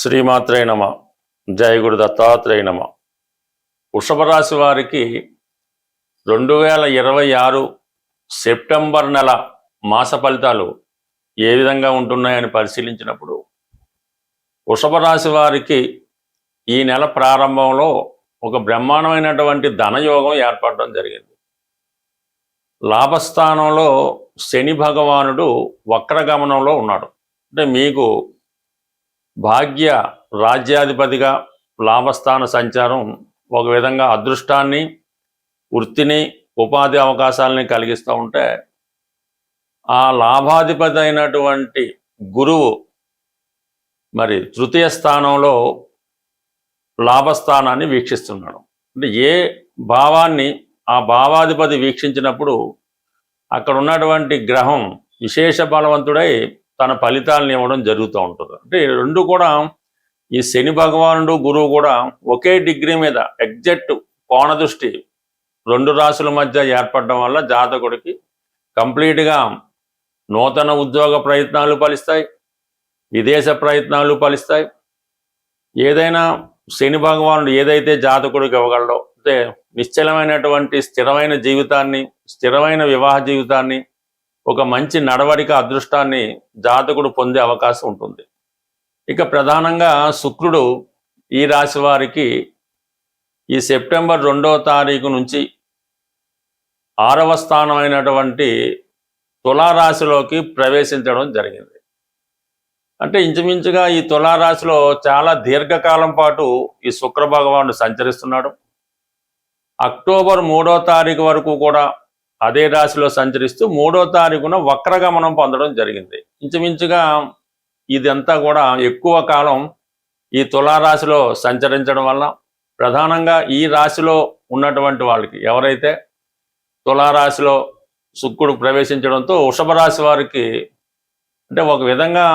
శ్రీమాత్రే నమ. జయ గురు దత్తాత్రేయ నమ. వృషభ రాశి వారికి 2026 సెప్టెంబర్ నెల మాస ఫలితాలు ఏ విధంగా ఉంటున్నాయని పరిశీలించినప్పుడు వృషభ రాశి వారికి ఈ నెల ప్రారంభంలో ఒక బ్రహ్మాండమైనటువంటి ధనయోగం ఏర్పడడం జరిగింది. లాభస్థానంలో శని భగవానుడు వక్రగమనంలో ఉన్నాడు. అంటే మీకు భాగ్య రాజ్యాధిపతిగా లాభస్థాన సంచారం ఒక విధంగా అదృష్టాన్ని, వృత్తిని, ఉపాధి అవకాశాలని కలిగిస్తూ ఉంటే, ఆ లాభాధిపతి అయినటువంటి గురువు మరి తృతీయ స్థానంలో లాభస్థానాన్ని వీక్షిస్తున్నాడు. అంటే ఏ భావాన్ని ఆ భావాధిపతి వీక్షించినప్పుడు అక్కడ ఉన్నటువంటి గ్రహం విశేష బలవంతుడై తన ఫలితాలను ఇవ్వడం జరుగుతూ ఉంటుంది. అంటే రెండు కూడా ఈ శని భగవానుడు గురువు కూడా ఒకే డిగ్రీ మీద ఎగ్జాక్ట్ కోణ దృష్టి రెండు రాశుల మధ్య ఏర్పడడం వల్ల జాతకుడికి కంప్లీట్గా నూతన ఉద్యోగ ప్రయత్నాలు ఫలిస్తాయి, విదేశ ప్రయత్నాలు ఫలిస్తాయి. ఏదైనా శని భగవానుడు ఏదైతే జాతకుడికి ఇవ్వగలడో, అంటే నిశ్చలమైనటువంటి స్థిరమైన జీవితాన్ని, స్థిరమైన వివాహ జీవితాన్ని, ఒక మంచి నడవడిక అదృష్టాన్ని జాతకుడు పొందే అవకాశం ఉంటుంది. ఇక ప్రధానంగా శుక్రుడు ఈ రాశి వారికి ఈ సెప్టెంబర్ 2వ తారీఖు నుంచి 6వ స్థానమైనటువంటి తులారాశిలోకి ప్రవేశించడం జరిగింది. అంటే ఇంచుమించుగా ఈ తులారాశిలో చాలా దీర్ఘకాలం పాటు ఈ శుక్ర భగవానుడు సంచరిస్తున్నాడు. అక్టోబర్ 3వ తారీఖు వరకు కూడా అదే రాశిలో సంచరిస్తూ 3వ తారీఖున వక్రగమనం పొందడం జరిగింది. ఇంచుమించుగా ఇదంతా కూడా ఎక్కువ కాలం ఈ తులారాశిలో సంచరించడం వల్ల ప్రధానంగా ఈ రాశిలో ఉన్నటువంటి వాళ్ళకి, ఎవరైతే తులారాశిలో శుక్రుడు ప్రవేశించడంతో వృషభ రాశి వారికి అంటే ఒక విధంగా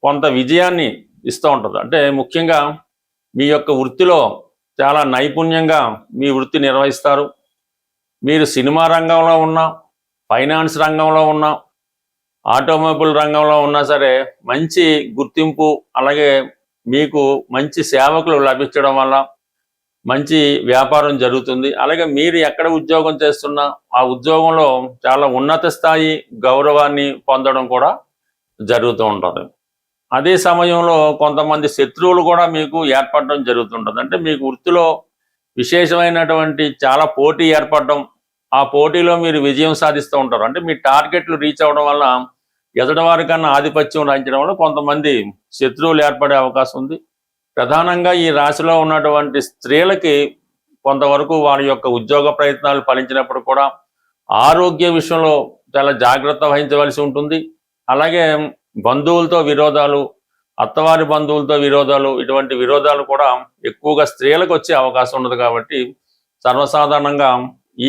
కొంత విజయాన్ని ఇస్తూ ఉంటుంది. అంటే ముఖ్యంగా మీ యొక్క వృత్తిలో చాలా నైపుణ్యంగా మీ వృత్తి నిర్వహిస్తారు. మీరు సినిమా రంగంలో ఉన్నా, ఫైనాన్స్ రంగంలో ఉన్నా, ఆటోమొబైల్ రంగంలో ఉన్నా సరే మంచి గుర్తింపు, అలాగే మీకు మంచి సేవకులు లభించడం వల్ల మంచి వ్యాపారం జరుగుతుంది. అలాగే మీరు ఎక్కడ ఉద్యోగం చేస్తున్నా ఆ ఉద్యోగంలో చాలా ఉన్నత స్థాయి గౌరవాన్ని పొందడం కూడా జరుగుతూ ఉంటుంది. అదే సమయంలో కొంతమంది శత్రువులు కూడా మీకు ఏర్పడడం జరుగుతుంటుంది. అంటే మీకు వృత్తిలో విశేషమైనటువంటి చాలా పోటీ ఏర్పడడం, ఆ పోటీలో మీరు విజయం సాధిస్తూ ఉంటారు. అంటే మీ టార్గెట్లు రీచ్ అవ్వడం వల్ల ఎదుటి వారికన్నా ఆధిపత్యం రాయించడం వల్ల కొంతమంది శత్రువులు ఏర్పడే అవకాశం ఉంది. ప్రధానంగా ఈ రాశిలో ఉన్నటువంటి స్త్రీలకి కొంతవరకు వారి యొక్క ఉద్యోగ ప్రయత్నాలు ఫలించినప్పుడు కూడా ఆరోగ్య విషయంలో చాలా జాగ్రత్త వహించవలసి ఉంటుంది. అలాగే బంధువులతో విరోధాలు, అత్తవారి బంధువులతో విరోధాలు, ఇటువంటి విరోధాలు కూడా ఎక్కువగా స్త్రీలకు వచ్చే అవకాశం ఉన్నది. కాబట్టి సర్వసాధారణంగా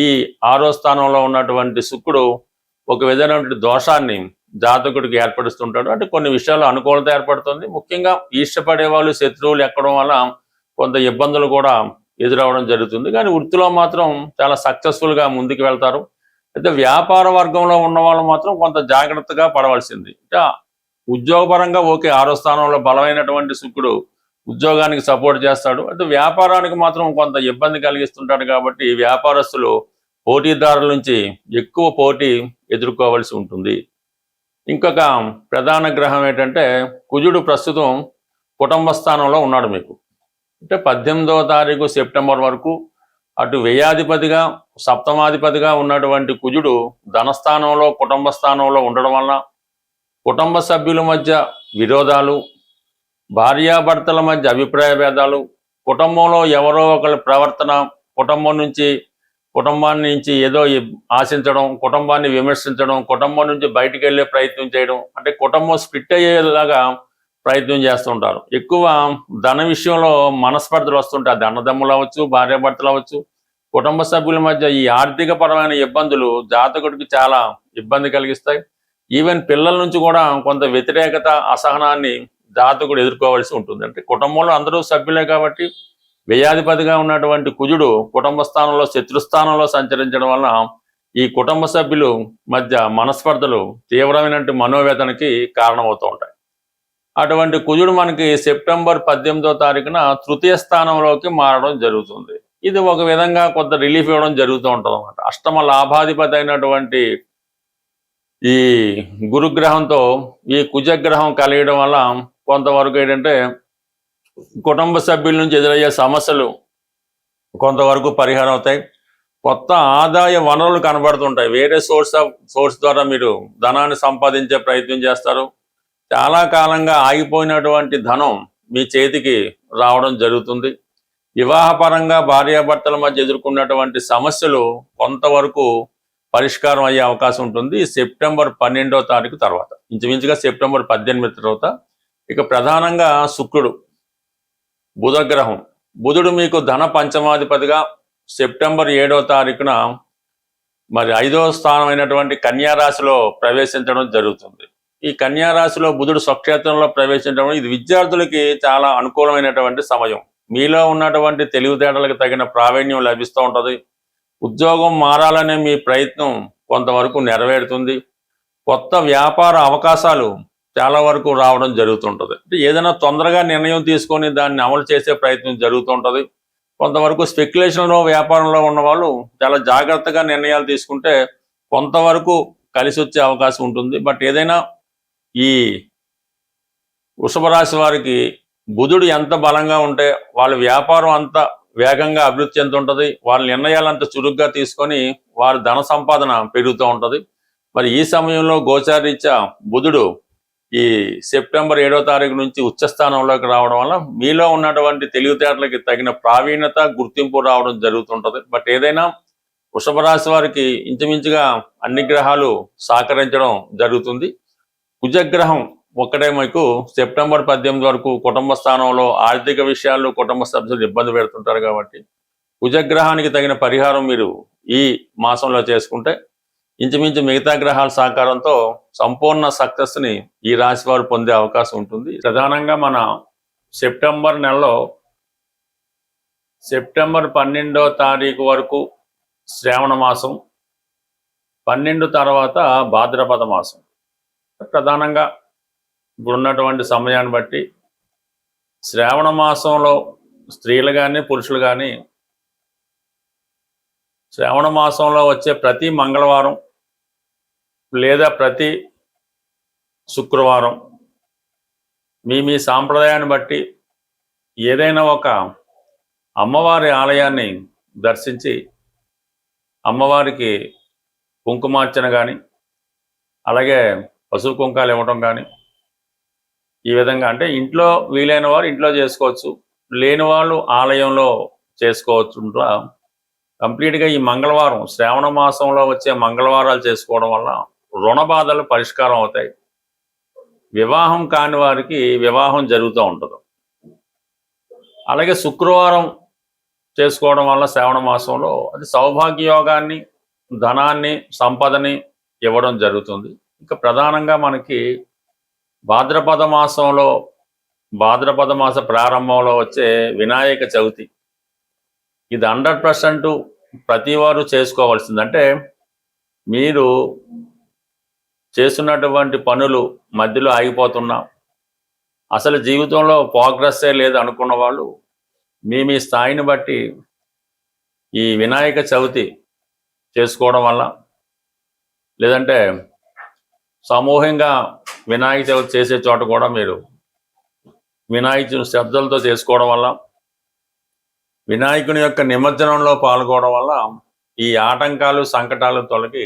ఈ 6వ స్థానంలో ఉన్నటువంటి శుక్రుడు ఒక విధమైనటువంటి దోషాన్ని జాతకుడికి ఏర్పరుస్తుంటాడు. అంటే కొన్ని విషయాలు అనుకూలత ఏర్పడుతుంది. ముఖ్యంగా ఇష్టపడే వాళ్ళు శత్రువులు ఎక్కడం వల్ల కొంత ఇబ్బందులు కూడా ఎదురవడం జరుగుతుంది. కానీ వృత్తిలో మాత్రం చాలా సక్సెస్ఫుల్గా ముందుకు వెళ్తారు. అయితే వ్యాపార వర్గంలో ఉన్న వాళ్ళు మాత్రం కొంత జాగ్రత్తగా పడవలసింది. అంటే ఉద్యోగపరంగా ఓకే, 6వ స్థానంలో బలమైనటువంటి శుక్రుడు ఉద్యోగానికి సపోర్ట్ చేస్తాడు. అంటే వ్యాపారానికి మాత్రం కొంత ఇబ్బంది కలిగిస్తుంటాడు. కాబట్టి వ్యాపారస్తులు పోటీదారుల నుంచి ఎక్కువ పోటీ ఎదుర్కోవాల్సి ఉంటుంది. ఇంకొక ప్రధాన గ్రహం ఏంటంటే కుజుడు ప్రస్తుతం కుటుంబ స్థానంలో ఉన్నాడు మీకు. అంటే 18వ తారీఖు సెప్టెంబర్ వరకు అటు వ్యయాధిపతిగా, సప్తమాధిపతిగా ఉన్నటువంటి కుజుడు ధనస్థానంలో, కుటుంబ స్థానంలో ఉండడం వల్ల కుటుంబ సభ్యుల మధ్య విరోధాలు, భార్యాభర్తల మధ్య అభిప్రాయ భేదాలు, కుటుంబంలో ఎవరో ఒకరి ప్రవర్తన, కుటుంబాన్ని నుంచి ఏదో ఆశించడం, కుటుంబాన్ని విమర్శించడం, కుటుంబం నుంచి బయటికి వెళ్ళే ప్రయత్నం చేయడం, అంటే కుటుంబం స్ప్లిట్ అయ్యేలాగా ప్రయత్నం చేస్తుంటారు. ఎక్కువ ధన విషయంలో మనస్పర్ధలు వస్తుంటాయి. అది అన్నదమ్ములు అవ్వచ్చు, భార్యాభర్తలు అవ్వచ్చు. కుటుంబ సభ్యుల మధ్య ఈ ఆర్థిక పరమైన ఇబ్బందులు జాతకుడికి చాలా ఇబ్బంది కలిగిస్తాయి. ఈవెన్ పిల్లల నుంచి కూడా కొంత వ్యతిరేకత, అసహనాన్ని జాతకుడు ఎదుర్కోవాల్సి ఉంటుంది. అంటే కుటుంబంలో అందరూ సభ్యులే కాబట్టి వ్యయాధిపతిగా ఉన్నటువంటి కుజుడు కుటుంబ స్థానంలో, శత్రుస్థానంలో సంచరించడం వలన ఈ కుటుంబ సభ్యులు మధ్య మనస్పర్ధలు తీవ్రమైనటువంటి మనోవేదనకి కారణమవుతూ ఉంటాయి. అటువంటి కుజుడు మనకి సెప్టెంబర్ 18వ తారీఖున తృతీయ స్థానంలోకి మారడం జరుగుతుంది. ఇది ఒక విధంగా కొంత రిలీఫ్ ఇవ్వడం జరుగుతూ ఉంటుంది అన్నమాట. అష్టమ లాభాధిపతి అయినటువంటి ఈ గురుగ్రహంతో ఈ కుజగ్రహం కలియడం వల్ల కొంతవరకు ఏంటంటే కుటుంబ సభ్యుల నుంచి ఎదురయ్యే సమస్యలు కొంతవరకు పరిహారం అవుతాయి. కొత్త ఆదాయ వనరులు కనబడుతుంటాయి. వేరే సోర్స్ ద్వారా మీరు ధనాన్ని సంపాదించే ప్రయత్నం చేస్తారు. చాలా కాలంగా ఆగిపోయినటువంటి ధనం మీ చేతికి రావడం జరుగుతుంది. వివాహపరంగా భార్యాభర్తల మధ్య ఎదుర్కొన్నటువంటి సమస్యలు కొంతవరకు పరిష్కారం అయ్యే అవకాశం ఉంటుంది సెప్టెంబర్ 12వ తారీఖు తర్వాత. ఇంచుమించుగా సెప్టెంబర్ 18 తర్వాత. ఇక ప్రధానంగా శుక్రుడు, బుధగ్రహం. బుధుడు మీకు ధన పంచమాధిపతిగా సెప్టెంబర్ 7వ తారీఖున మరి 5వ స్థానమైనటువంటి కన్యా రాశిలో ప్రవేశించడం జరుగుతుంది. ఈ కన్యా రాశిలో బుధుడు స్వక్షేత్రంలో ప్రవేశించడం ఇది విద్యార్థులకి చాలా అనుకూలమైనటువంటి సమయం. మీలో ఉన్నటువంటి తెలివితేటలకు తగిన ప్రావీణ్యం లభిస్తూ ఉంటుంది. ఉద్యోగం మారాలనే మీ ప్రయత్నం కొంతవరకు నెరవేరుతుంది. కొత్త వ్యాపార అవకాశాలు చాలా వరకు రావడం జరుగుతుంటుంది. అంటే ఏదైనా తొందరగా నిర్ణయం తీసుకొని దాన్ని అమలు చేసే ప్రయత్నం జరుగుతుంటుంది. కొంతవరకు స్పెక్యులేషన్లో వ్యాపారంలో ఉన్న వాళ్ళు చాలా జాగ్రత్తగా నిర్ణయాలు తీసుకుంటే కొంతవరకు కలిసి వచ్చే అవకాశం ఉంటుంది. బట్ ఏదైనా ఈ వృషభ రాశి వారికి బుధుడు ఎంత బలంగా ఉంటే వాళ్ళ వ్యాపారం అంత వేగంగా అభివృద్ధి చెందుతుంటుంది. వాళ్ళ నిర్ణయాలు అంత చురుగ్గా తీసుకొని వారి ధన సంపాదన పెరుగుతూ ఉంటుంది. మరి ఈ సమయంలో గోచారీత్యా బుధుడు ఈ సెప్టెంబర్ 7వ తారీఖు నుంచి ఉచ్చస్థానంలోకి రావడం వల్ల మీలో ఉన్నటువంటి తెలివితేటలకి తగిన ప్రావీణ్యత, గుర్తింపు రావడం జరుగుతుంటుంది. బట్ ఏదైనా వృషభ రాశి వారికి ఇంచుమించుగా అన్ని గ్రహాలు సహకరించడం జరుగుతుంది. కుజగ్రహం ఒక్కటే మీకు సెప్టెంబర్ 18 వరకు కుటుంబ స్థానంలో ఆర్థిక విషయాల్లో కుటుంబ సభ్యులు ఇబ్బంది పెడుతుంటారు కాబట్టి కుజగ్రహానికి తగిన పరిహారం మీరు ఈ మాసంలో చేసుకుంటే ఇంచుమించు మిగతా గ్రహాల సహకారంతో సంపూర్ణ సక్సెస్ని ఈ రాశి వారు పొందే అవకాశం ఉంటుంది. ప్రధానంగా మన సెప్టెంబర్ నెలలో సెప్టెంబర్ 12వ తారీఖు వరకు శ్రావణ మాసం, 12 తర్వాత భాద్రపద మాసం. ప్రధానంగా ఇప్పుడున్నటువంటి సమయాన్ని బట్టి శ్రావణ మాసంలో స్త్రీలు కానీ పురుషులు కానీ శ్రావణ మాసంలో వచ్చే ప్రతి మంగళవారం లేదా ప్రతి శుక్రవారం మీ సాంప్రదాయాన్ని బట్టి ఏదైనా ఒక అమ్మవారి ఆలయాన్ని దర్శించి అమ్మవారికి కుంకుమార్చన కానీ అలాగే పసుపు కుంకాలు ఇవ్వటం కానీ ఈ విధంగా అంటే ఇంట్లో వీలైన వారు ఇంట్లో చేసుకోవచ్చు, లేని వాళ్ళు ఆలయంలో చేసుకోవచ్చు. కంప్లీట్గా ఈ మంగళవారం శ్రావణ మాసంలో వచ్చే మంగళవారాలు చేసుకోవడం వల్ల రుణ బాధలు పరిష్కారం అవుతాయి. వివాహం కాని వారికి వివాహం జరుగుతూ ఉంటుంది. అలాగే శుక్రవారం చేసుకోవడం వల్ల శ్రావణ మాసంలో అది సౌభాగ్య యోగాన్ని, ధనాన్ని, సంపదని ఇవ్వడం జరుగుతుంది. ఇంకా ప్రధానంగా మనకి భాద్రపద మాస ప్రారంభంలో వచ్చే వినాయక చవితి ఇది 100% ప్రతి వారు చేసుకోవాల్సింది. అంటే మీరు చేస్తున్నటువంటి పనులు మధ్యలో ఆగిపోతున్నా అసలు జీవితంలో ప్రోగ్రెస్సే లేదు అనుకున్న వాళ్ళు మీ స్థాయిని బట్టి ఈ వినాయక చవితి చేసుకోవడం వల్ల లేదంటే సమూహంగా వినాయక చవితి చేసే చోట కూడా మీరు వినాయకుని శ్రద్ధలతో చేసుకోవడం వల్ల వినాయకుని యొక్క నిమజ్జనంలో పాల్గొనడం వల్ల ఈ ఆటంకాలు, సంకటాలు తొలగి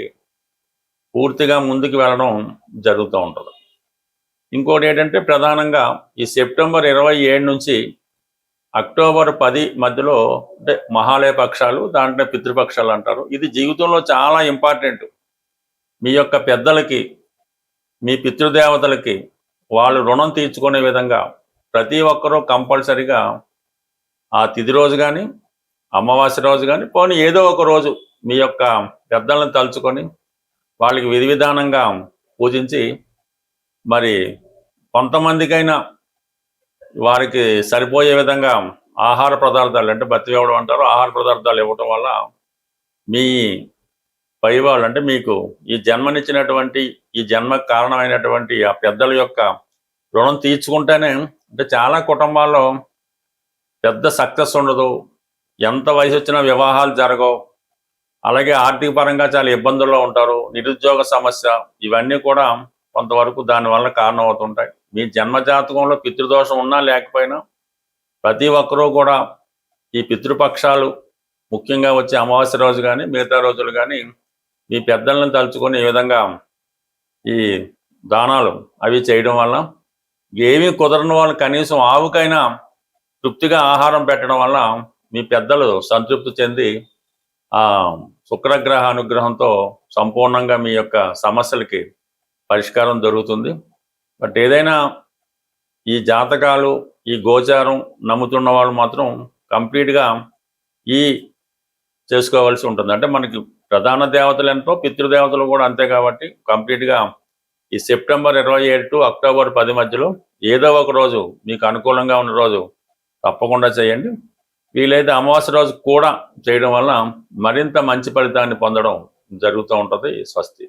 పూర్తిగా ముందుకు వెళ్ళడం జరుగుతూ ఉంటుంది. ఇంకోటి ఏంటంటే ప్రధానంగా ఈ సెప్టెంబర్ 27 నుంచి అక్టోబర్ 10 మధ్యలో అంటే మహాలయ పక్షాలు, దాంట్లో పితృపక్షాలు అంటారు. ఇది జీవితంలో చాలా ఇంపార్టెంట్. మీ యొక్క పెద్దలకి, మీ పితృదేవతలకి వాళ్ళు రుణం తీర్చుకునే విధంగా ప్రతి ఒక్కరూ కంపల్సరిగా ఆ తిథి రోజు కానీ, అమావాస్య రోజు కానీ, పోనీ ఏదో ఒక రోజు మీ యొక్క పెద్దలను తలుచుకొని వాళ్ళకి విధి విధానంగా పూజించి మరి కొంతమందికైనా వారికి సరిపోయే విధంగా ఆహార పదార్థాలు అంటే బతి ఇవ్వడం అంటారు, ఆహార పదార్థాలు ఇవ్వటం వల్ల మీ పై వాళ్ళు అంటే మీకు ఈ జన్మనిచ్చినటువంటి ఈ జన్మకు కారణమైనటువంటి ఆ పెద్దల యొక్క రుణం తీర్చుకుంటేనే, అంటే చాలా కుటుంబాల్లో పెద్ద సక్సెస్ ఉండదు, ఎంత వయసు వచ్చినా వివాహాలు జరగవు, అలాగే ఆర్థిక పరంగా చాలా ఇబ్బందుల్లో ఉంటారు, నిరుద్యోగ సమస్య, ఇవన్నీ కూడా కొంతవరకు దానివల్ల కారణం అవుతుంటాయి. మీ జన్మజాతకంలో పితృదోషం ఉన్నా లేకపోయినా ప్రతి ఒక్కరూ కూడా ఈ పితృపక్షాలు, ముఖ్యంగా వచ్చే అమావాస్య రోజు కానీ మిగతా రోజులు కానీ మీ పెద్దలను తలుచుకొని ఈ విధంగా ఈ దానాలు అవి చేయడం వల్ల, ఏమీ కుదరని వాళ్ళు కనీసం ఆవుకైనా తృప్తిగా ఆహారం పెట్టడం వల్ల మీ పెద్దలు సంతృప్తి చెంది ఆ శుక్రగ్రహ అనుగ్రహంతో సంపూర్ణంగా మీ యొక్క సమస్యలకి పరిష్కారం దొరుకుతుంది. బట్ ఏదైనా ఈ జాతకాలు, ఈ గోచారం నమ్ముతున్న వాళ్ళు మాత్రం కంప్లీట్గా ఈ చేసుకోవాల్సి ఉంటుంది. అంటే మనకి ప్రధాన దేవతలు ఎంతో, పితృదేవతలు కూడా అంతే. కాబట్టి కంప్లీట్గా ఈ సెప్టెంబర్ 27 టు అక్టోబర్ 10 మధ్యలో ఏదో ఒక రోజు మీకు అనుకూలంగా ఉన్న రోజు తప్పకుండా చేయండి. వీలైతే అమావాస్య రోజు కూడా చేయడం వల్ల మరింత మంచి ఫలితాన్ని పొందడం జరుగుతూ ఉంటుంది. స్వస్తి.